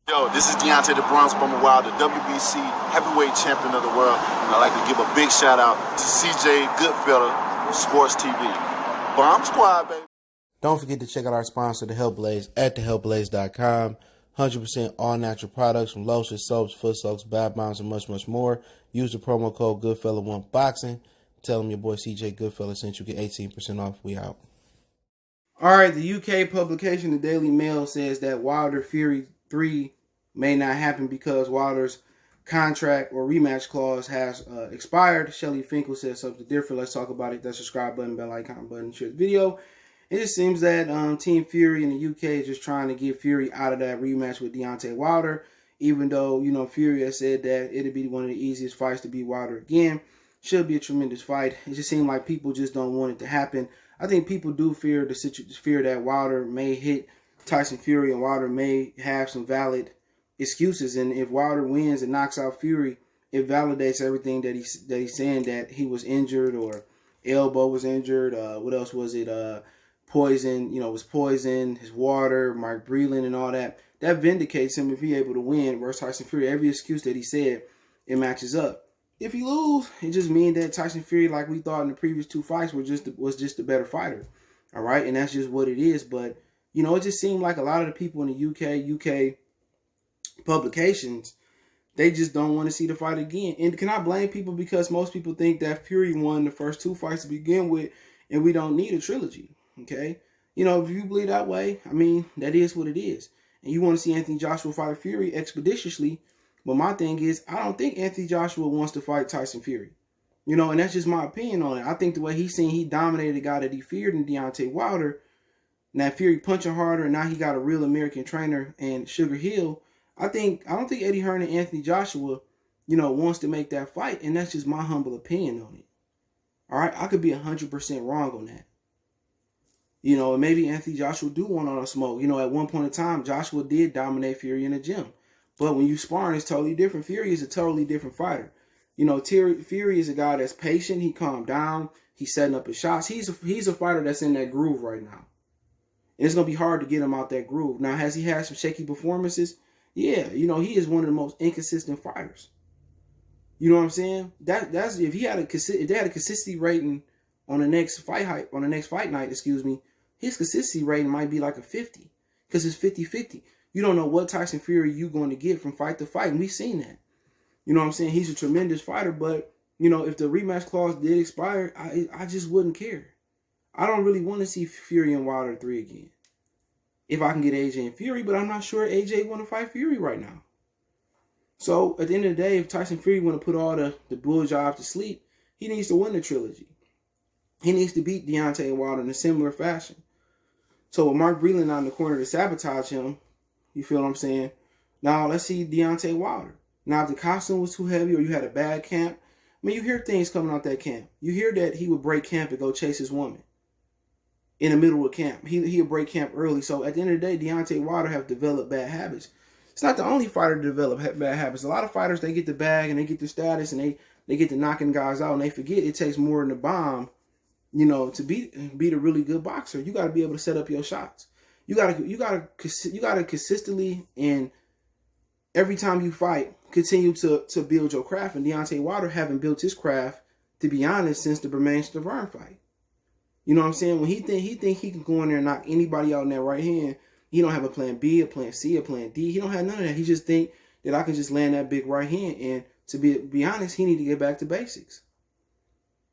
Yo, this is Deontay the Bronx Bomber Wild, the WBC heavyweight champion of the world. And I'd like to give a big shout out to CJ Goodfella, Sports TV. Bomb Squad, baby. Don't forget to check out our sponsor, The Health Blaze, at thehealthblaze.com. 100% all natural products from lotions, soaps, foot soaks, bath bombs, and much, much more. Use the promo code Goodfella1Boxing. Tell them your boy CJ Goodfella sent you, get 18% off. We out. All right, the UK publication, the Daily Mail, says that Wilder Fury 3 may not happen because Wilder's contract or rematch clause has expired. Shelly Finkel says something different. Let's talk about it. That subscribe button, bell icon button, share the video. It just seems that Team Fury in the UK is just trying to get Fury out of that rematch with Deontay Wilder, even though, you know, Fury has said that it'd be one of the easiest fights to beat Wilder again. Should be a tremendous fight. It just seems like people just don't want it to happen. I think people do fear that Wilder may hit Tyson Fury and Wilder may have some valid excuses. And if Wilder wins and knocks out Fury, it validates everything that he's saying, that he was injured or elbow was injured. What else was it? Poison, was poison, his water, Mark Breland and all that. That vindicates him if he's able to win versus Tyson Fury. Every excuse that he said, it matches up. If he lose, it just means that Tyson Fury, like we thought in the previous two fights, was just a better fighter. All right, and that's just what it is. But, it just seemed like a lot of the people in the UK publications, they just don't want to see the fight again. And can I blame people? Because most people think that Fury won the first two fights to begin with, and we don't need a trilogy. Okay? If you believe that way, I mean, that is what it is. And you want to see Anthony Joshua fight Fury expeditiously. But my thing is, I don't think Anthony Joshua wants to fight Tyson Fury. And that's just my opinion on it. I think the way he dominated a guy that he feared in Deontay Wilder, and that Fury punching harder, and now he got a real American trainer and Sugar Hill. I don't think Eddie Hearn and Anthony Joshua, wants to make that fight, and that's just my humble opinion on it. All right, I could be 100% wrong on that. And maybe Anthony Joshua do want all the smoke. At one point in time, Joshua did dominate Fury in the gym. But when you sparring, it's totally different. Fury is a totally different fighter. Fury is a guy that's patient. He calmed down. He's setting up his shots. He's a fighter that's in that groove right now. And it's going to be hard to get him out that groove. Now, has he had some shaky performances? Yeah. He is one of the most inconsistent fighters. You know what I'm saying? That's if they had a consistency rating on the next fight night, his consistency rating might be like a 50 because it's 50-50. You don't know what Tyson Fury you're going to get from fight to fight, and we've seen that. You know what I'm saying? He's a tremendous fighter, but, if the rematch clause did expire, I just wouldn't care. I don't really want to see Fury and Wilder 3 again. If I can get AJ and Fury, but I'm not sure AJ want to fight Fury right now. So, at the end of the day, if Tyson Fury want to put all the bull jobs to sleep, he needs to win the trilogy. He needs to beat Deontay Wilder in a similar fashion. So, with Mark Breland out in the corner to sabotage him, you feel what I'm saying? Now, let's see Deontay Wilder. Now, if the costume was too heavy or you had a bad camp, you hear things coming out that camp. You hear that he would break camp and go chase his woman in the middle of camp. He would break camp early. So, at the end of the day, Deontay Wilder have developed bad habits. It's not the only fighter to develop bad habits. A lot of fighters, they get the bag and they get the status and they get to knocking guys out and they forget it takes more than a bomb, to beat a really good boxer. You got to be able to set up your shots. You gotta consistently, and every time you fight, continue to build your craft. And Deontay Wilder haven't built his craft, to be honest, since the Bermane-Stiverne fight. You know what I'm saying? When he think he can go in there and knock anybody out in that right hand, he don't have a plan B, a plan C, a plan D. He don't have none of that. He just think that I can just land that big right hand. And to be honest, he need to get back to basics.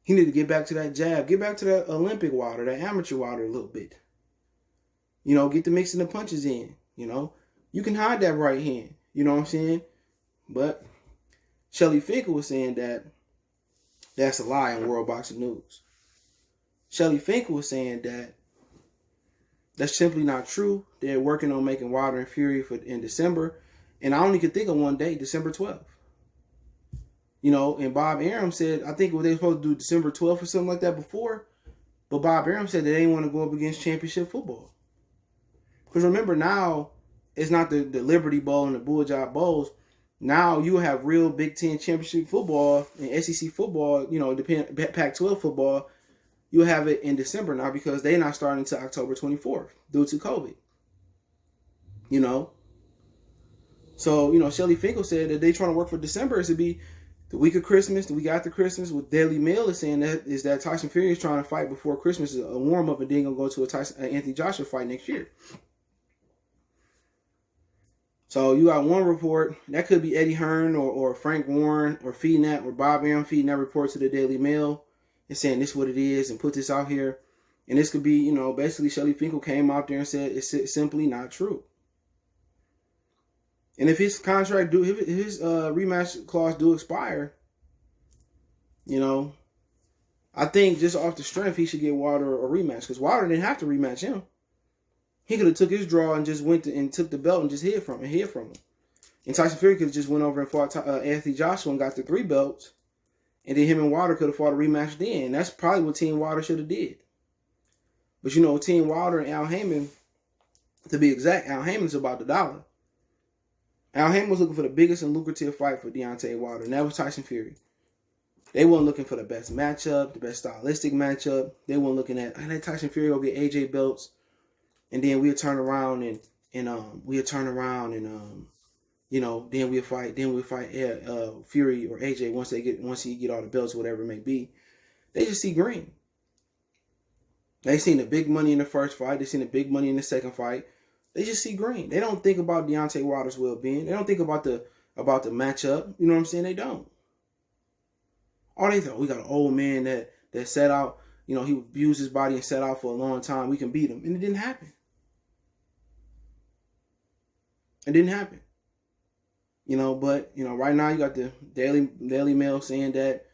He need to get back to that jab, get back to that Olympic Wilder, that amateur Wilder a little bit. Get the mixing the punches in. You can hide that right hand. You know what I'm saying? But Shelly Finkel was saying that that's a lie in World Boxing News. Shelly Finkel was saying that that's simply not true. They're working on making Wilder and Fury in December. And I only could think of one date, December 12th. And Bob Arum said, I think they were supposed to do December 12th or something like that before. But Bob Arum said that they didn't want to go up against championship football. Because remember, now it's not the Liberty Bowl and the Bull Job Bowls. Now you have real Big Ten championship football and SEC football, Pac-12 football. You'll have it in December now because they're not starting until October 24th due to COVID. So, you know, Shelly Finkel said that they trying to work for December is to be the week of Christmas, the week after Christmas. What Daily Mail is saying that Tyson Fury is trying to fight before Christmas, is a warm up, and then gonna go to a Anthony Joshua fight next year. So you got one report that could be Eddie Hearn or Frank Warren or feeding that, or Bob Arum feeding that report to the Daily Mail and saying this is what it is and put this out here. And this could be, you know, basically Shelly Finkel came out there and said it's simply not true. And if his contract if his rematch clause do expire, you know, I think just off the strength he should get Wilder a rematch, because Wilder didn't have to rematch him. He could have took his draw and just went and took the belt and just hid from him. And Tyson Fury could have just went over and fought Anthony Joshua and got the 3 belts, and then him and Wilder could have fought a rematch then. And that's probably what Team Wilder should have did. But you know, Team Wilder and Al Heyman, to be exact, Al Heyman's about the dollar. Al Heyman was looking for the biggest and lucrative fight for Deontay Wilder, and that was Tyson Fury. They weren't looking for the best matchup, the best stylistic matchup. They weren't looking at, let Tyson Fury go get AJ belts, and then we'll turn around and you know, then we'll fight Fury or AJ once he get all the belts or whatever it may be. They just see green. They seen the big money in the first fight. They seen the big money in the second fight. They just see green. They don't think about Deontay Wilder's well-being. They don't think about the matchup. You know what I'm saying? They don't. All they thought, we got an old man that set out, you know, he abused his body and set out for a long time. We can beat him. And it didn't happen. It didn't happen. You know, but, you know, right now you got the Daily Mail saying that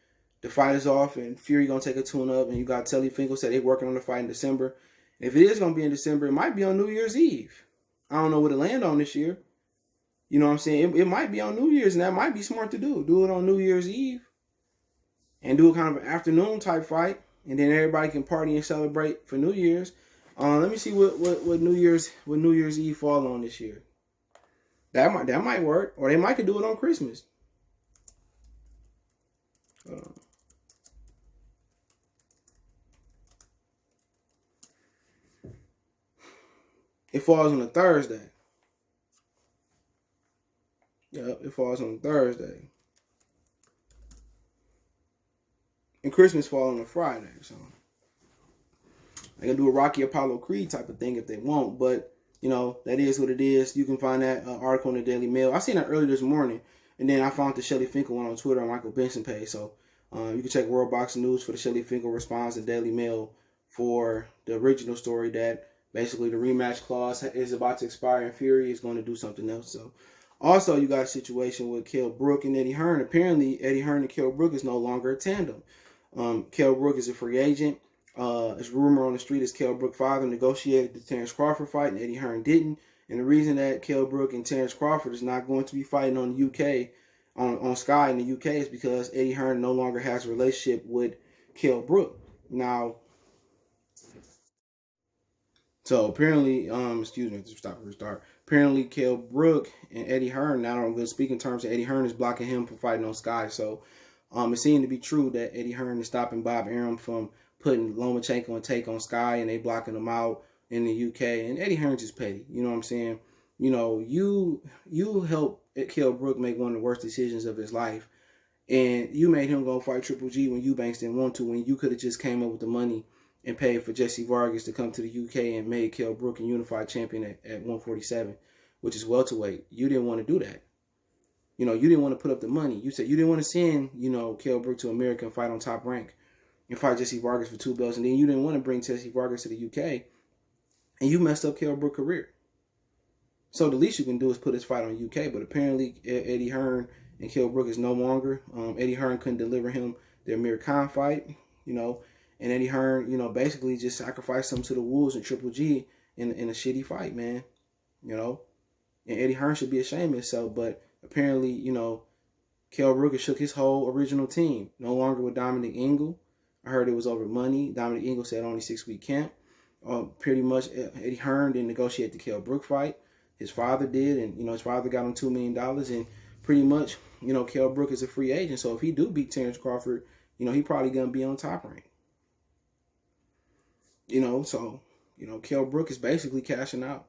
the fight is off and Fury going to take a tune-up. And you got Shelly Finkel said they're working on the fight in December. If it is going to be in December, it might be on New Year's Eve. I don't know what it land on this year. You know what I'm saying? It might be on New Year's, and that might be smart to do. Do it on New Year's Eve. And do a kind of an afternoon type fight, and then everybody can party and celebrate for New Year's. Let me see what New Year's Eve fall on this year. That might work, or they might could do it on Christmas. It falls on a Thursday. Yep, it falls on a Thursday. And Christmas falls on a Friday, so they can do a Rocky Apollo Creed type of thing if they want. But you know, that is what it is. You can find that article in the Daily Mail. I seen that earlier this morning, and then I found the Shelly Finkel one on Twitter on Michael Benson page. So you can check World Boxing News for the Shelly Finkel response to Daily Mail for the original story that basically the rematch clause is about to expire and Fury is going to do something else. So also you got a situation with Kell Brook and Eddie Hearn. Apparently Eddie Hearn and Kell Brook is no longer a tandem. Kell Brook is a free agent. It's rumor on the street is Kell Brook's father negotiated the Terrence Crawford fight and Eddie Hearn didn't. And the reason that Kell Brook and Terrence Crawford is not going to be fighting on the UK, on Sky in the UK, is because Eddie Hearn no longer has a relationship with Kell Brook. Now, so apparently, restart. Apparently, Kell Brook and Eddie Hearn, now on good speaking terms, Eddie Hearn is blocking him from fighting on Sky. So it seemed to be true that Eddie Hearn is stopping Bob Arum from putting Lomachenko and Take on Sky, and they blocking him out in the UK. And Eddie Hearn's just petty. You know what I'm saying? You know, you helped Kell Brook make one of the worst decisions of his life. And you made him go fight Triple G when Eubanks didn't want to, when you could have just came up with the money and paid for Jesse Vargas to come to the UK and made Kell Brook a unified champion at 147, which is welterweight. You didn't want to do that. You know, you didn't want to put up the money. You said you didn't want to send, you know, Kell Brook to America and fight on Top Rank and fight Jesse Vargas for 2 belts. And then you didn't want to bring Jesse Vargas to the UK. And you messed up Kell Brook's career. So the least you can do is put his fight on UK. But apparently Eddie Hearn and Kell Brook is no longer. Eddie Hearn couldn't deliver him the Amir Khan fight, you know. And Eddie Hearn, you know, basically just sacrificed him to the Wolves and Triple G in a shitty fight, man. You know. And Eddie Hearn should be ashamed of himself. But apparently, you know, Kell Brook has shook his whole original team. No longer with Dominic Ingle. I heard it was over money. Dominic Ingle said only 6-week camp. Pretty much Eddie Hearn didn't negotiate the Kell Brook fight. His father did, and you know his father got him $2 million, and pretty much, you know, Kell Brook is a free agent. So if he do beat Terrence Crawford, you know, he probably gonna be on Top Rank. You know, so you know, Kell Brook is basically cashing out,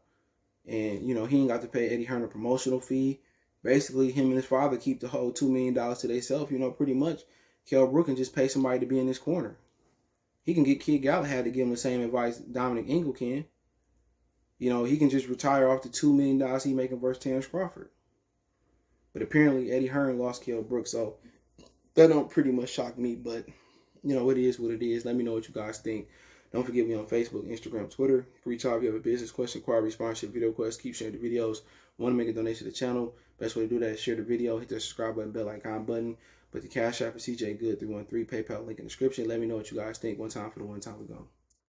and you know he ain't got to pay Eddie Hearn a promotional fee. basically him and his father keep the whole $2 million to themselves, pretty much. Kell Brook can just pay somebody to be in his corner. He can get Kid Galahad to give him the same advice Dominic Ingle can. He can just retire off the $2 million he making versus Terrence Crawford. But apparently Eddie Hearn lost Kell Brook, so that don't pretty much shock me. But, it is what it is. Let me know what you guys think. Don't forget me on Facebook, Instagram, Twitter. Reach out if you have a business question, inquiry, sponsorship, video request. Keep sharing the videos. Want to make a donation to the channel? Best way to do that is share the video, hit the subscribe button, bell icon button. Put the Cash App for CJ Good 313, PayPal link in the description. Let me know what you guys think. One time for the one time we go.